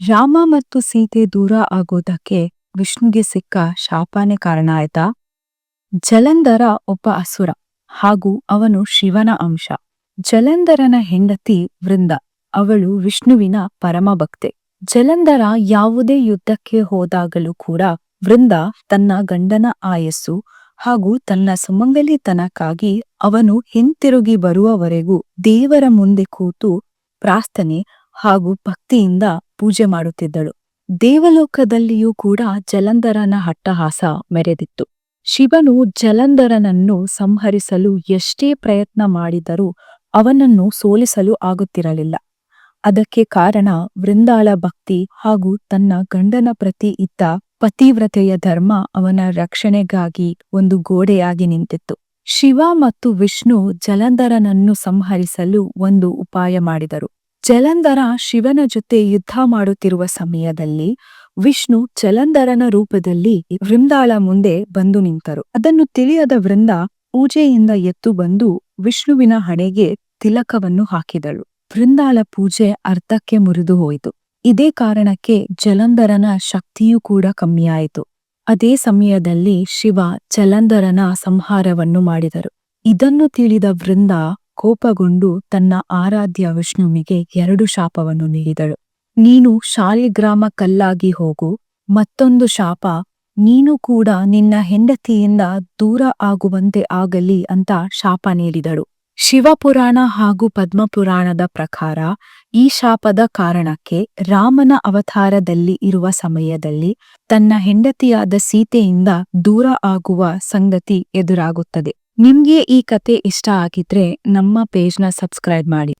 ರಾಮ ಮತ್ತು ಸೀತೆ ದೂರ ಆಗೋದಕ್ಕೆ ವಿಷ್ಣುಗೆ ಸಿಕ್ಕ ಶಾಪನೇ ಕಾರಣ ಆಯ್ತಾ? ಜಲಂಧರ ಒಬ್ಬ ಅಸುರ ಹಾಗೂ ಅವನು ಶಿವನ ಅಂಶ. ಜಲಂಧರನ ಹೆಂಡತಿ ವೃಂದ, ಅವಳು ವಿಷ್ಣುವಿನ ಪರಮ ಭಕ್ತೆ. ಜಲಂಧರ ಯಾವುದೇ ಯುದ್ಧಕ್ಕೆ ಹೋದಾಗಲೂ ಕೂಡ ವೃಂದ ತನ್ನ ಗಂಡನ ಆಯಸ್ಸು ಹಾಗೂ ತನ್ನ ಸುಮಂಗಲಿತನಕ್ಕಾಗಿ ಅವನು ಹಿಂತಿರುಗಿ ಬರುವವರೆಗೂ ದೇವರ ಮುಂದೆ ಕೂತು ಪ್ರಾರ್ಥನೆ ಹಾಗೂ ಭಕ್ತಿಯಿಂದ ಪೂಜೆ ಮಾಡುತ್ತಿದ್ದಳು. ದೇವಲೋಕದಲ್ಲಿಯೂ ಕೂಡ ಜಲಂಧರನ ಅಟ್ಟಹಾಸ ಮೆರೆದಿತ್ತು. ಶಿವನು ಜಲಂಧರನನ್ನು ಸಂಹರಿಸಲು ಎಷ್ಟೇ ಪ್ರಯತ್ನ ಮಾಡಿದರೂ ಅವನನ್ನು ಸೋಲಿಸಲು ಆಗುತ್ತಿರಲಿಲ್ಲ. ಅದಕ್ಕೆ ಕಾರಣ ವೃಂದಾಳ ಭಕ್ತಿ ಹಾಗೂ ತನ್ನ ಗಂಡನ ಪ್ರತಿ ಇದ್ದ ಪತಿವ್ರತೆಯ ಧರ್ಮ ಅವನ ರಕ್ಷಣೆಗಾಗಿ ಒಂದು ಗೋಡೆಯಾಗಿ ನಿಂತಿತ್ತು. ಶಿವ ಮತ್ತು ವಿಷ್ಣು ಜಲಂಧರನನ್ನು ಸಂಹರಿಸಲು ಒಂದು ಉಪಾಯ ಮಾಡಿದರು. ಜಲಂಧರ ಶಿವನ ಜೊತೆ ಯುದ್ಧ ಮಾಡುತ್ತಿರುವ ಸಮಯದಲ್ಲಿ ವಿಷ್ಣು ಜಲಂಧರನ ರೂಪದಲ್ಲಿ ವೃಂದಾಳ ಮುಂದೆ ಬಂದು ನಿಂತರು. ಅದನ್ನು ತಿಳಿಯದ ವೃಂದ ಪೂಜೆಯಿಂದ ಎದ್ದು ಬಂದು ವಿಷ್ಣುವಿನ ಹಣೆಗೆ ತಿಲಕವನ್ನು ಹಾಕಿದಳು. ವೃಂದಾಳ ಪೂಜೆ ಅರ್ಧಕ್ಕೆ ಮುರಿದು ಹೋಯಿತು. ಇದೇ ಕಾರಣಕ್ಕೆ ಜಲಂಧರನ ಶಕ್ತಿಯೂ ಕೂಡ ಕಮ್ಮಿಯಾಯಿತು. ಅದೇ ಸಮಯದಲ್ಲಿ ಶಿವ ಜಲಂಧರನ ಸಂಹಾರವನ್ನು ಮಾಡಿದರು. ಇದನ್ನು ತಿಳಿದ ವೃಂದ ಕೋಪಗೊಂಡು ತನ್ನ ಆರಾಧ್ಯ ವಿಷ್ಣುವಿಗೆ 2 ಶಾಪವನ್ನು ನೀಡಿದಳು. ನೀನು ಶಾಲಿಗ್ರಾಮ ಕಲ್ಲಾಗಿ ಹೋಗು. ಮತ್ತೊಂದು ಶಾಪ, ನೀನು ಕೂಡ ನಿನ್ನ ಹೆಂಡತಿಯಿಂದ ದೂರ ಆಗುವಂತೆ ಆಗಲಿ ಅಂತ ಶಾಪ ನೀಡಿದಳು. ಶಿವಪುರಾಣ ಹಾಗೂ ಪದ್ಮಪುರಾಣದ ಪ್ರಕಾರ ಈ ಶಾಪದ ಕಾರಣಕ್ಕೆ ರಾಮನ ಅವತಾರದಲ್ಲಿ ಇರುವ ಸಮಯದಲ್ಲಿ ತನ್ನ ಹೆಂಡತಿಯಾದ ಸೀತೆಯಿಂದ ದೂರ ಆಗುವ ಸಂಗತಿ ಎದುರಾಗುತ್ತದೆ. ನಿಮ್ಗೆ ಈ ಕತೆ ಇಷ್ಟ ಆಗಿದ್ರೆ ನಮ್ಮ ಪೇಜ್ನ ಸಬ್ಸ್ಕ್ರೈಬ್ ಮಾಡಿ.